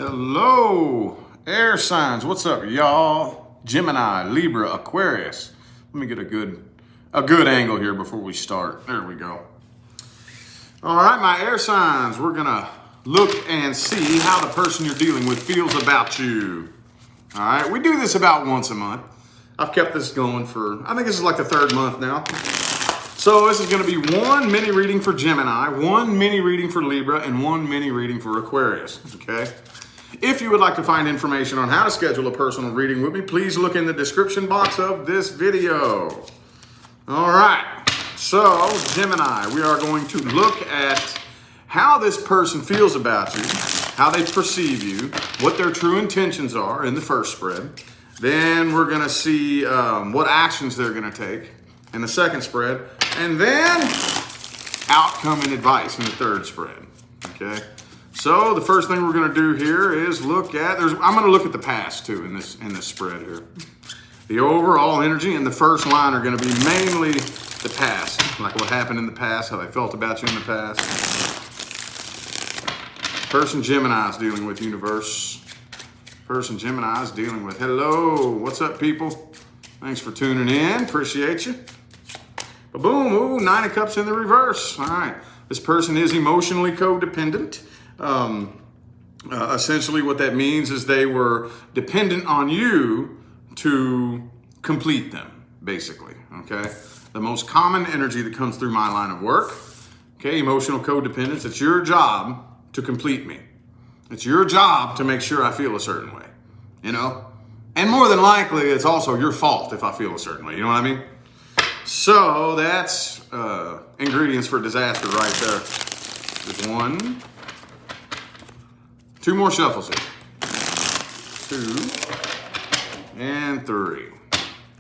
Hello, air signs. What's up, y'all? Gemini, Libra, Aquarius. Let me get a good angle here before we start. There we go. All right, my air signs. We're gonna look and see how the person you're dealing with feels about you. All right, we do this about once a month. I've kept this going for, I think this is like the third month now. So this is going to be one mini reading for Gemini, one mini reading for Libra, and one mini reading for Aquarius, okay? If you would like to find information on how to schedule a personal reading with me, please look in the description box of this video. All right, so Gemini, we are going to look at how this person feels about you, how they perceive you, what their true intentions are in the first spread. Then we're going to see what actions they're going to take in the second spread, and then outcome and advice in the third spread, okay? So the first thing we're gonna do here is look at, I'm gonna look at the past too in this spread here. The overall energy and the first line are gonna be mainly the past, like what happened in the past, how they felt about you in the past. Person Gemini is dealing with, universe. Person Gemini is dealing with. Hello, what's up, people? Thanks for tuning in, appreciate you. Boom, ooh, Nine of Cups in the reverse. All right, this person is emotionally codependent. Essentially what that means is they were dependent on you to complete them, basically, okay? The most common energy that comes through my line of work, okay, emotional codependence, it's your job to complete me. It's your job to make sure I feel a certain way, you know? And more than likely, it's also your fault if I feel a certain way, you know what I mean? So that's ingredients for disaster right there. There's one. Two more shuffles here. 2 and 3.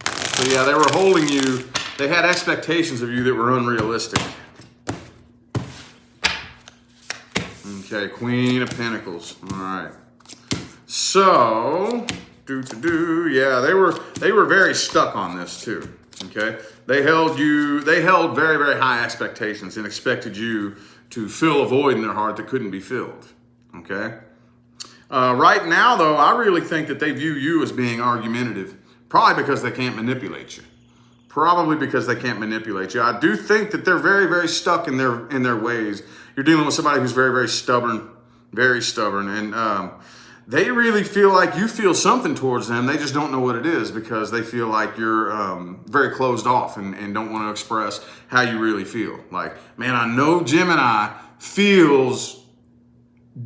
So yeah, they were holding you. They had expectations of you that were unrealistic. Okay, Queen of Pentacles. All right. So, yeah, they were very stuck on this too. Okay, they held very, very high expectations and expected you to fill a void in their heart that couldn't be filled. Okay. Right now, though, I really think that they view you as being argumentative, probably because they can't manipulate you. I do think that they're very, very stuck in their ways. You're dealing with somebody who's very, very stubborn, and they really feel like you feel something towards them. They just don't know what it is because they feel like you're very closed off and don't want to express how you really feel. Like, man, I know Gemini feels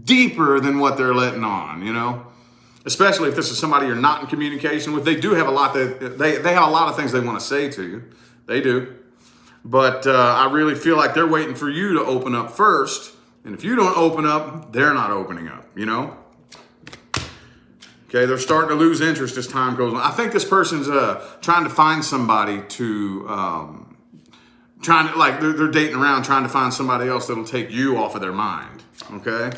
deeper than what they're letting on, you know? Especially if this is somebody you're not in communication with. They do have a lot that they have a lot of things they want to say to you. They do. But I really feel like they're waiting for you to open up first. And if you don't open up, they're not opening up, you know? Okay, they're starting to lose interest as time goes on. I think this person's trying to find somebody to, they're dating around trying to find somebody else that'll take you off of their mind, okay?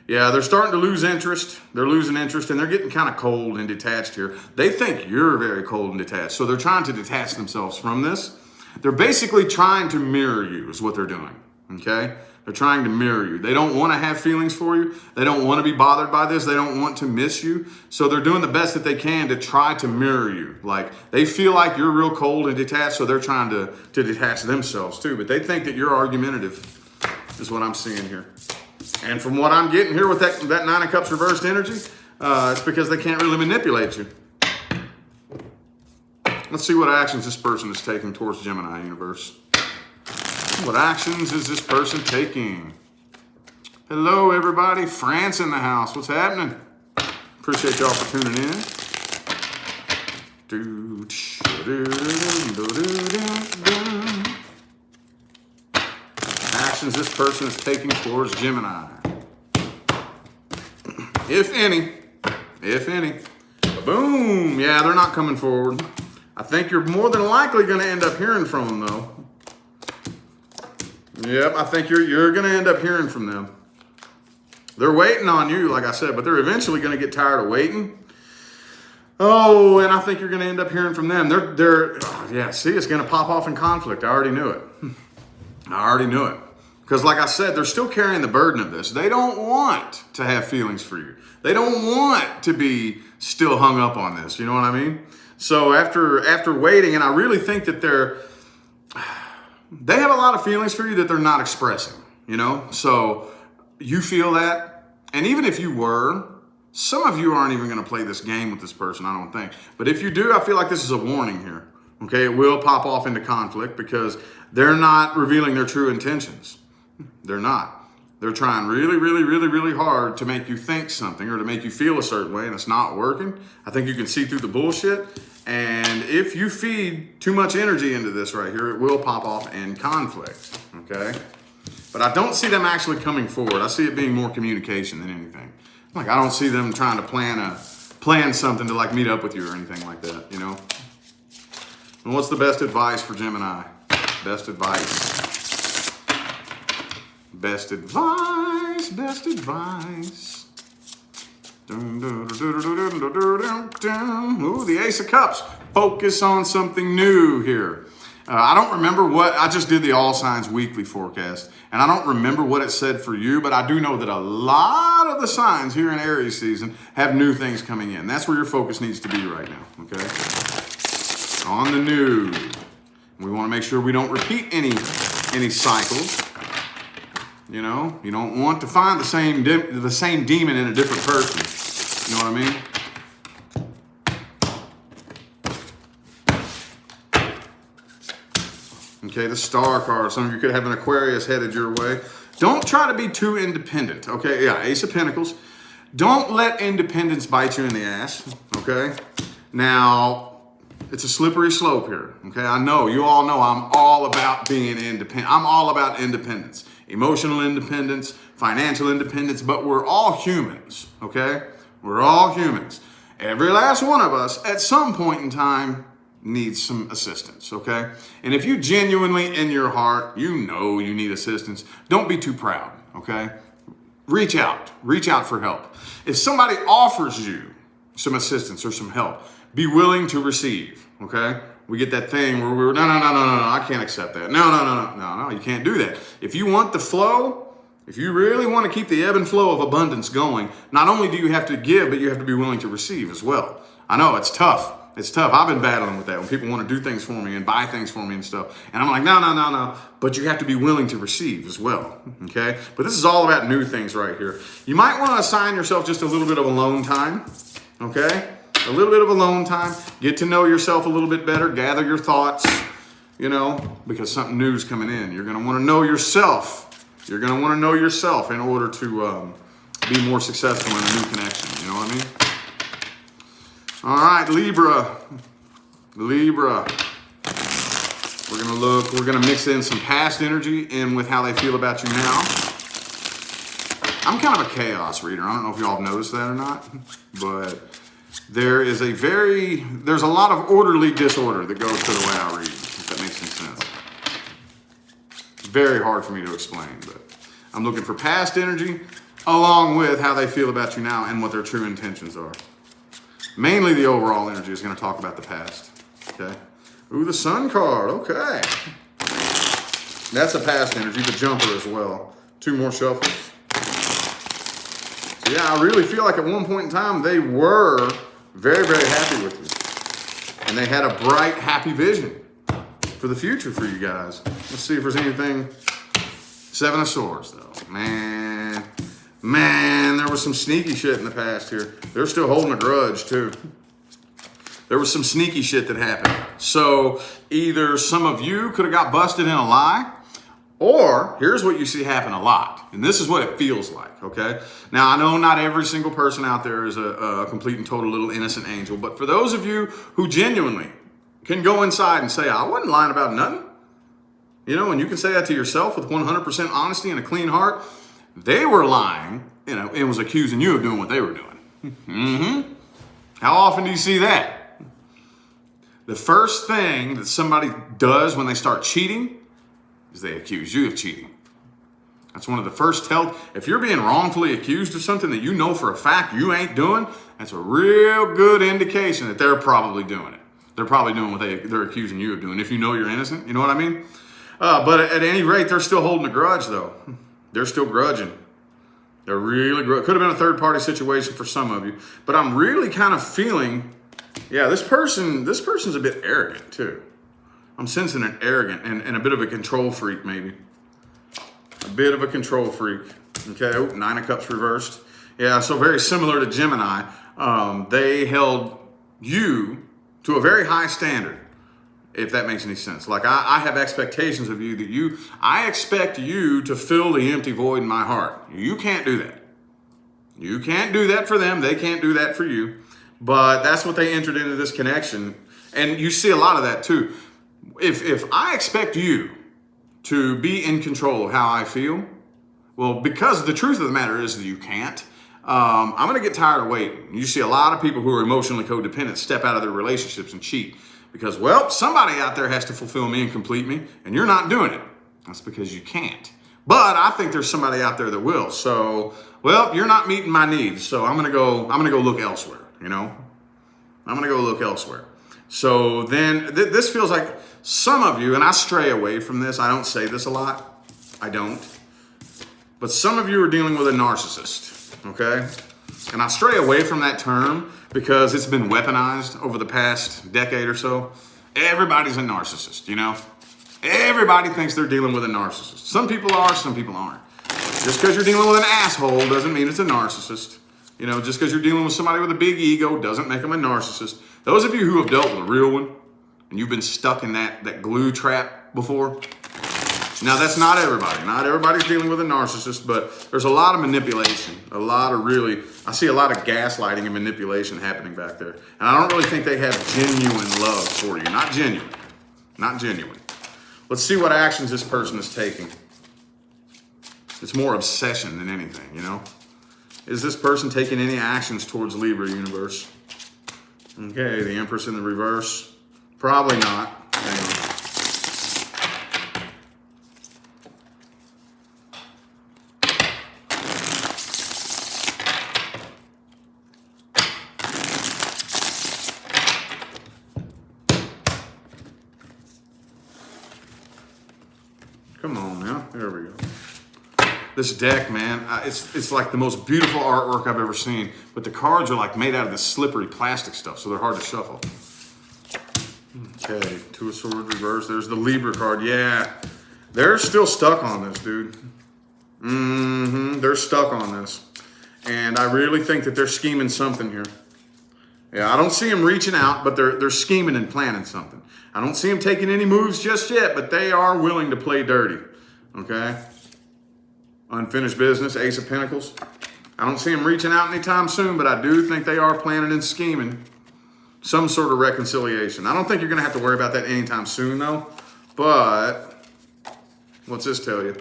Yeah, they're starting to lose interest. They're losing interest and they're getting kind of cold and detached here. They think you're very cold and detached, so they're trying to detach themselves from this. They're basically trying to mirror you is what they're doing, okay? They're trying to mirror you. They don't want to have feelings for you. They don't want to be bothered by this. They don't want to miss you. So they're doing the best that they can to try to mirror you. Like, they feel like you're real cold and detached, so they're trying to detach themselves too. But they think that you're argumentative is what I'm seeing here. And from what I'm getting here with that Nine of Cups reversed energy, it's because they can't really manipulate you. Let's see what actions this person is taking towards Gemini universe. What actions is this person taking? Hello, everybody. France in the house. What's happening? Appreciate y'all for tuning in. Actions this person is taking towards Gemini. If any. Boom. Yeah, they're not coming forward. I think you're more than likely going to end up hearing from them, though. Yep, I think you're going to end up hearing from them. They're waiting on you, like I said, but they're eventually going to get tired of waiting. Oh, and I think you're going to end up hearing from them. Yeah, see, it's going to pop off in conflict. I already knew it. Because like I said, they're still carrying the burden of this. They don't want to have feelings for you. They don't want to be still hung up on this. You know what I mean? So after waiting, and I really think that they have a lot of feelings for you that they're not expressing, you know? So you feel that. And even if you were, some of you aren't even going to play this game with this person, I don't think. But if you do, I feel like this is a warning here. Okay, it will pop off into conflict because they're not revealing their true intentions. They're not. They're trying really, really, really, really hard to make you think something or to make you feel a certain way, and it's not working. I think you can see through the bullshit. And if you feed too much energy into this right here, it will pop off in conflict, okay? But I don't see them actually coming forward. I see it being more communication than anything. Like, I don't see them trying to plan something to like meet up with you or anything like that, you know? And what's the best advice for Gemini? Best advice. Best advice, best advice. Ooh, the Ace of Cups. Focus on something new here. I don't remember I just did the All Signs weekly forecast, and I don't remember what it said for you, but I do know that a lot of the signs here in Aries season have new things coming in. That's where your focus needs to be right now, okay? On the new. We want to make sure we don't repeat any cycles. You know, you don't want to find the same demon in a different person. You know what I mean? Okay, the Star card. Some of you could have an Aquarius headed your way. Don't try to be too independent. Okay, yeah, Ace of Pentacles. Don't let independence bite you in the ass. Okay, now it's a slippery slope here. Okay, I know you all know I'm all about being independent. I'm all about independence. Emotional independence, financial independence, but we're all humans, okay? We're all humans. Every last one of us, at some point in time, needs some assistance, okay? And if you genuinely, in your heart, you know you need assistance, don't be too proud, okay? Reach out for help. If somebody offers you some assistance or some help, be willing to receive, okay? We get that thing where we're, no, I can't accept that. No, you can't do that. If you want the flow, if you really want to keep the ebb and flow of abundance going, not only do you have to give, but you have to be willing to receive as well. I know, it's tough. It's tough. I've been battling with that when people want to do things for me and buy things for me and stuff. And I'm like, no. But you have to be willing to receive as well, okay? But this is all about new things right here. You might want to assign yourself just a little bit of alone time, okay? A little bit of alone time, get to know yourself a little bit better, gather your thoughts, you know, because something new is coming in. You're going to want to know yourself. You're going to want to know yourself in order to be more successful in a new connection. You know what I mean? All right, Libra. We're going to mix in some past energy in with how they feel about you now. I'm kind of a chaos reader. I don't know if y'all have noticed that or not, but there's a lot of orderly disorder that goes to the way I read, if that makes any sense. Very hard for me to explain, but I'm looking for past energy along with how they feel about you now and what their true intentions are. Mainly the overall energy is going to talk about the past, okay? Ooh, the Sun card, okay. That's a past energy, the Jumper as well. 2 more shuffles. So yeah, I really feel like at one point in time they were very, very happy with you. And they had a bright, happy vision for the future for you guys. Let's see if there's anything. 7 of Swords, though. Man, there was some sneaky shit in the past here. They're still holding a grudge, too. There was some sneaky shit that happened. So either some of you could have got busted in a lie, or here's what you see happen a lot. And this is what it feels like, okay? Now, I know not every single person out there is a complete and total little innocent angel, but for those of you who genuinely can go inside and say, I wasn't lying about nothing, you know, and you can say that to yourself with 100% honesty and a clean heart, they were lying, you know, and was accusing you of doing what they were doing. Mm-hmm. How often do you see that? The first thing that somebody does when they start cheating is they accuse you of cheating. That's one of the first if you're being wrongfully accused of something that you know for a fact you ain't doing, that's a real good indication that they're probably doing it. They're probably doing what they're accusing you of doing, if you know you're innocent. You know what I mean? But at any rate, they're still holding a grudge, though. They're still grudging. They're really could have been a third-party situation for some of you, but I'm really kind of feeling, yeah, this person's a bit arrogant too. I'm sensing an arrogant and a bit of a control freak, maybe. A bit of a control freak. Okay, oh, 9 of Cups reversed. Yeah, so very similar to Gemini. They held you to a very high standard, if that makes any sense. Like I have expectations of you that I expect you to fill the empty void in my heart. You can't do that. You can't do that for them. They can't do that for you. But that's what they entered into this connection. And you see a lot of that too. If I expect you to be in control of how I feel, well, because the truth of the matter is that you can't, I'm going to get tired of waiting. You see a lot of people who are emotionally codependent step out of their relationships and cheat. Because, well, somebody out there has to fulfill me and complete me, and you're not doing it. That's because you can't. But I think there's somebody out there that will. So, well, you're not meeting my needs, so I'm gonna go look elsewhere, you know? I'm gonna go look elsewhere. So then this feels like some of you, and I stray away from this, I don't say this a lot. I don't. But some of you are dealing with a narcissist, okay? And I stray away from that term because it's been weaponized over the past decade or so. Everybody's a narcissist, you know? Everybody thinks they're dealing with a narcissist. Some people are, some people aren't. Just because you're dealing with an asshole doesn't mean it's a narcissist. You know, just because you're dealing with somebody with a big ego doesn't make them a narcissist. Those of you who have dealt with a real one, and you've been stuck in that glue trap before, now that's not everybody. Not everybody's dealing with a narcissist, but there's a lot of manipulation, I see a lot of gaslighting and manipulation happening back there. And I don't really think they have genuine love for you. Not genuine. Not genuine. Let's see what actions this person is taking. It's more obsession than anything, you know? Is this person taking any actions towards Libra universe? Okay, the Empress in the reverse. Probably not. Hang on. Come on now, there we go. This deck, man, it's like the most beautiful artwork I've ever seen, but the cards are like made out of this slippery plastic stuff, so they're hard to shuffle. Okay, 2 of Swords reverse. There's the Libra card. Yeah, they're still stuck on this, dude. They're stuck on this. And I really think that they're scheming something here. Yeah, I don't see them reaching out, but they're scheming and planning something. I don't see them taking any moves just yet, but they are willing to play dirty. Okay? Unfinished business, Ace of Pentacles. I don't see them reaching out anytime soon, but I do think they are planning and scheming some sort of reconciliation. I don't think you're going to have to worry about that anytime soon, though. But what's this tell you?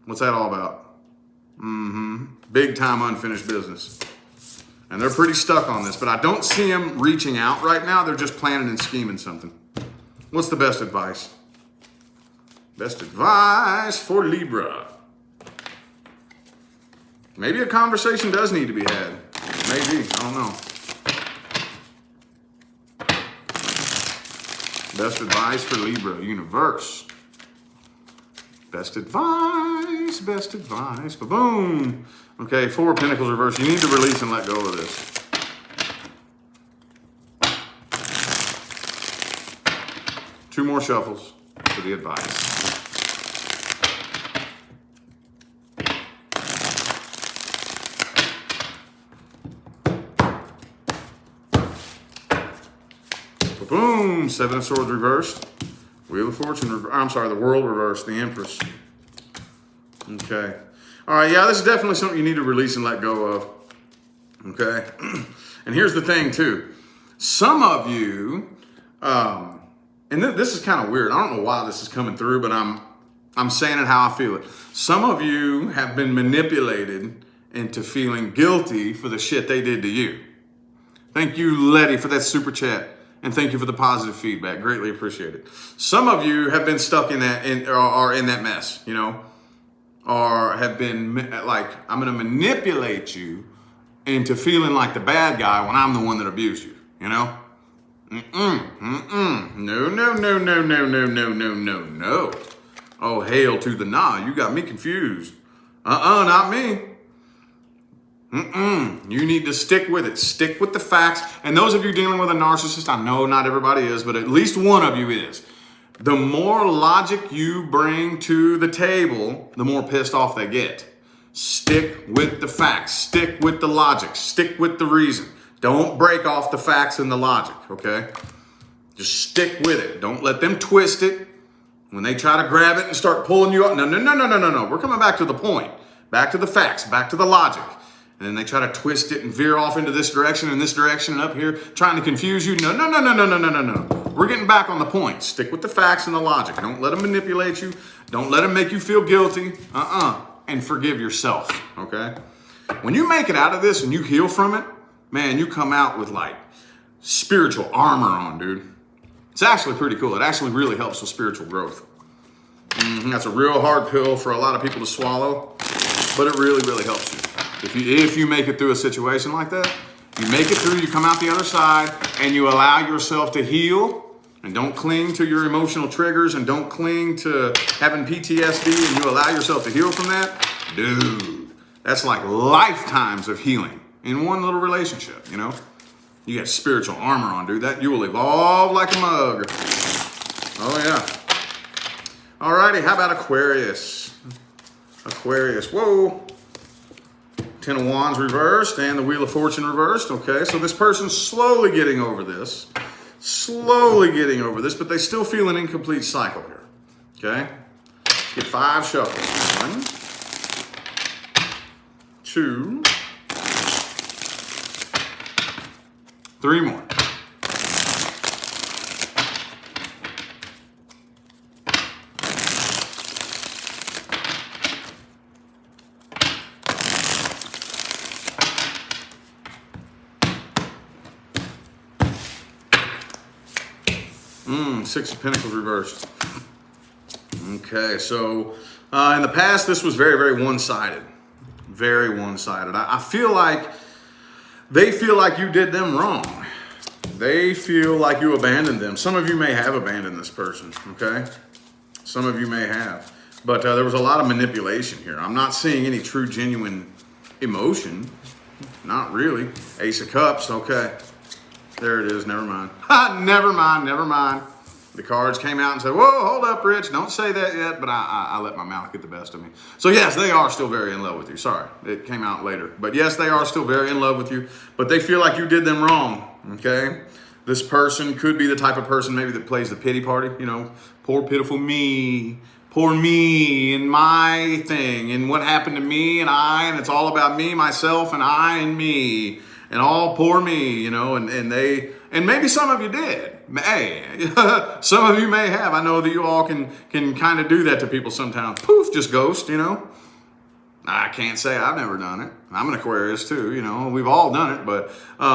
What's that all about? Big time unfinished business. And they're pretty stuck on this, but I don't see them reaching out right now. They're just planning and scheming something. What's the best advice? Best advice for Libra. Maybe a conversation does need to be had. Maybe, I don't know. Best advice for Libra universe. Best advice, best advice. Ba-boom. Okay, 4 of Pentacles reverse. You need to release and let go of this. Two more shuffles for the advice. Boom! 7 of Swords reversed. Wheel of Fortune, the World reversed, the Empress. Okay. All right, yeah, this is definitely something you need to release and let go of. Okay? And here's the thing, too. Some of you, and this is kind of weird. I don't know why this is coming through, but I'm saying it how I feel it. Some of you have been manipulated into feeling guilty for the shit they did to you. Thank you, Letty, for that super chat. And thank you for the positive feedback. Greatly appreciate it. Some of you have been stuck in that, are in that mess, you know, or have been like, I'm going to manipulate you into feeling like the bad guy when I'm the one that abused you, you know? No, no, no, no, no, no, no, no, no, no. Oh, hail to the nah. You got me confused. Not me. You need to stick with it. Stick with the facts. And those of you dealing with a narcissist, I know not everybody is, but at least one of you is. The more logic you bring to the table, the more pissed off they get. Stick with the facts. Stick with the logic. Stick with the reason. Don't break off the facts and the logic, okay? Just stick with it. Don't let them twist it. When they try to grab it and start pulling you up, no. We're coming back to the point. Back to the facts. Back to the logic. And then they try to twist it and veer off into this direction and this direction and up here, trying to confuse you. No. We're getting back on the point. Stick with the facts and the logic. Don't let them manipulate you. Don't let them make you feel guilty. And forgive yourself, okay? When you make it out of this and you heal from it, man, you come out with like spiritual armor on, dude. It's actually pretty cool. It actually really helps with spiritual growth. That's a real hard pill for a lot of people to swallow, but it really, really helps you. If you make it through a situation like that, you make it through, you come out the other side, and you allow yourself to heal, and don't cling to your emotional triggers, and don't cling to having PTSD, and you allow yourself to heal from that, dude, that's like lifetimes of healing in one little relationship, you know? You got spiritual armor on, dude. That you will evolve like a mug. Oh, yeah. Alrighty, how about Aquarius? Aquarius, whoa. Ten of Wands reversed and the Wheel of Fortune reversed. Okay, so this person's slowly getting over this. But they still feel an incomplete cycle here. Okay? Get 5 shuffles. 1, 2, 3 more. Six of Pentacles reversed. Okay, so in the past, this was very, very one-sided. Very one-sided. I feel like they feel like you did them wrong. They feel like you abandoned them. Some of you may have abandoned this person, okay? Some of you may have. But there was a lot of manipulation here. I'm not seeing any true, genuine emotion. Not really. Ace of Cups, okay. There it is, never mind. Never mind. The cards came out and said, whoa, hold up, Rich. Don't say that yet, but I let my mouth get the best of me. So yes, they are still very in love with you. Sorry, it came out later. But yes, they are still very in love with you, but they feel like you did them wrong, okay? This person could be the type of person maybe that plays the pity party, you know, poor pitiful me, poor me and my thing and what happened to me and it's all about me, myself, and I and me. And all poor me, you know, and maybe some of you did. Hey, some of you may have. I know that you all can kind of do that to people sometimes. Poof, just ghost, you know. I can't say I've never done it. I'm an Aquarius too, you know. We've all done it, but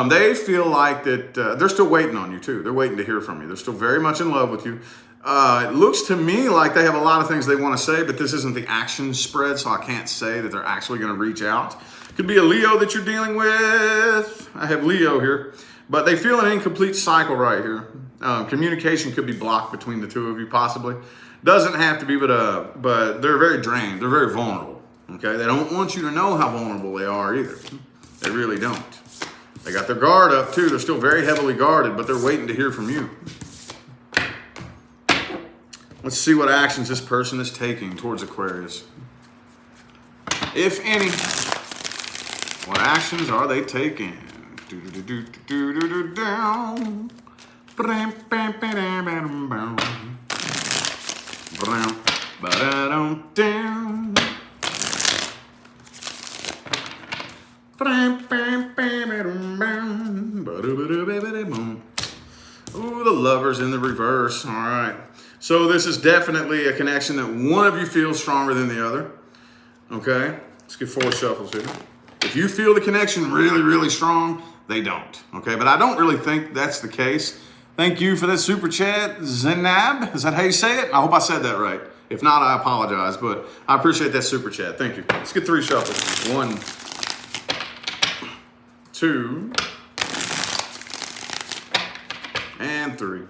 they feel like that they're still waiting on you too. They're waiting to hear from you. They're still very much in love with you. It looks to me like they have a lot of things they want to say, but this isn't the action spread, so I can't say that they're actually going to reach out. Could be a Leo that you're dealing with. I have Leo here. But they feel an incomplete cycle right here. Communication could be blocked between the two of you, possibly. Doesn't have to be, but they're very drained. They're very vulnerable. Okay? They don't want you to know how vulnerable they are either. They really don't. They got their guard up, too. They're still very heavily guarded, but they're waiting to hear from you. Let's see what actions this person is taking towards Aquarius. If any. What actions are they taking? Ooh, the Lovers in the reverse. All right. So this is definitely a connection that one of you feels stronger than the other. Okay. Let's get 4 shuffles here. If you feel the connection really, really strong, they don't. Okay. But I don't really think that's the case. Thank you for that super chat, Zenab. Is that how you say it? I hope I said that right. If not, I apologize, but I appreciate that super chat. Thank you. Let's get 3 shuffles. 1, 2, And 3.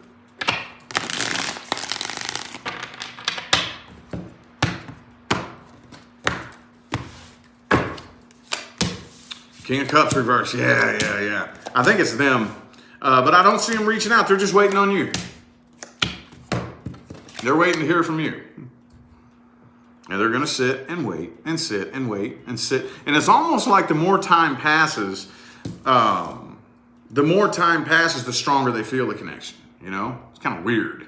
King of Cups reverse. Yeah. I think it's them. But I don't see them reaching out. They're just waiting on you. They're waiting to hear from you. And they're going to sit and wait and sit and wait and sit. And it's almost like the more time passes, the stronger they feel the connection. You know? It's kind of weird.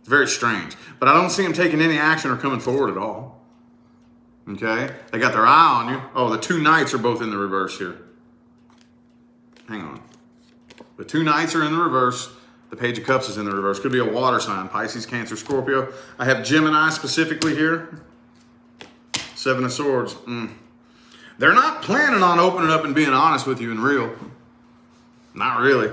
It's very strange. But I don't see them taking any action or coming forward at all. Okay? They got their eye on you. Oh, the 2 Knights are both in the reverse here. Hang on. The 2 Knights are in the reverse. The Page of Cups is in the reverse. Could be a water sign. Pisces, Cancer, Scorpio. I have Gemini specifically here. 7 of Swords. They're not planning on opening up and being honest with you and real. Not really.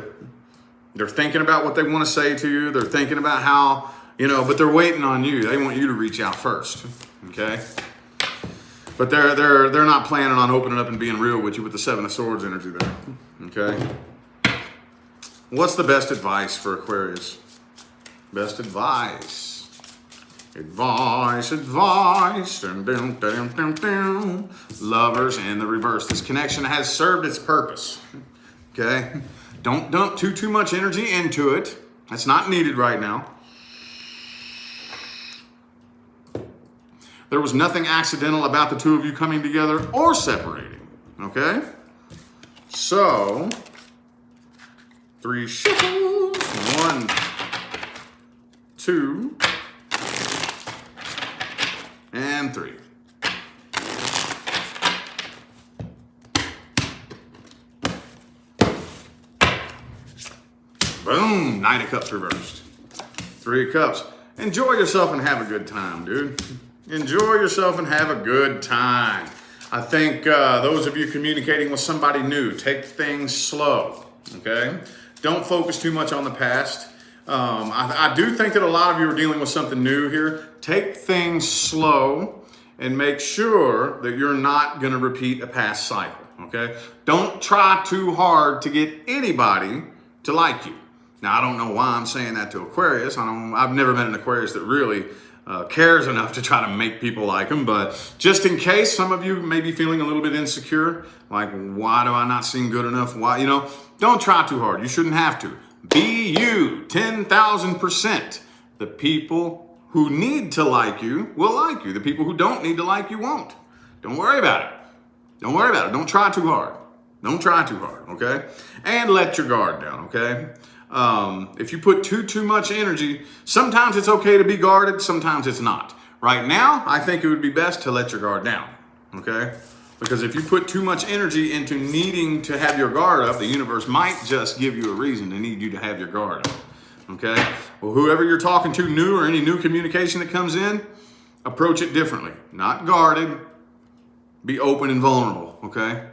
They're thinking about what they want to say to you. They're thinking about how, but they're waiting on you. They want you to reach out first. Okay? But they're not planning on opening up and being real with you with the 7 of Swords energy there. Okay? What's the best advice for Aquarius? Best advice. Advice. Dun, dun, dun, dun, dun. Lovers in the reverse. This connection has served its purpose. Okay? Don't dump too much energy into it. That's not needed right now. There was nothing accidental about the 2 of you coming together or separating. Okay? So, 3 shuffles. 1, 2, and 3. Boom! Knight of Cups reversed. 3 of Cups. Enjoy yourself and have a good time, dude. Enjoy yourself and have a good time. I think those of you communicating with somebody new, take things slow, okay? Don't focus too much on the past. I do think that a lot of you are dealing with something new here. Take things slow and make sure that you're not going to repeat a past cycle, okay? Don't try too hard to get anybody to like you. Now, I don't know why I'm saying that to Aquarius. I've never met an Aquarius that really cares enough to try to make people like them, but just in case some of you may be feeling a little bit insecure, like, why do I not seem good enough? Why, don't try too hard. You shouldn't have to. Be you, 10,000%. The people who need to like you will like you. The people who don't need to like you won't. Don't worry about it. Don't worry about it. Don't try too hard. Don't try too hard, okay? And let your guard down, okay? If you put too much energy, sometimes it's okay to be guarded, sometimes it's not. Right now, I think it would be best to let your guard down, okay? Because if you put too much energy into needing to have your guard up, the universe might just give you a reason to need you to have your guard up, okay? Well, whoever you're talking to new or any new communication that comes in, approach it differently. Not guarded, be open and vulnerable, okay?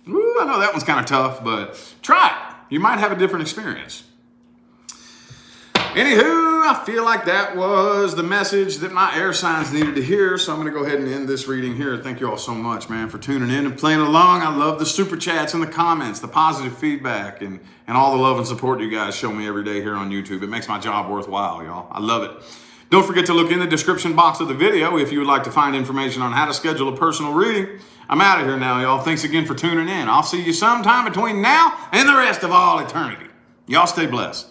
Ooh, I know that one's kind of tough, but try it. You might have a different experience. Anywho, I feel like that was the message that my air signs needed to hear, so I'm going to go ahead and end this reading here. Thank you all so much, man, for tuning in and playing along. I love the super chats and the comments, the positive feedback, and all the love and support you guys show me every day here on YouTube. It makes my job worthwhile, y'all. I love it. Don't forget to look in the description box of the video if you would like to find information on how to schedule a personal reading. I'm out of here now, y'all. Thanks again for tuning in. I'll see you sometime between now and the rest of all eternity. Y'all stay blessed.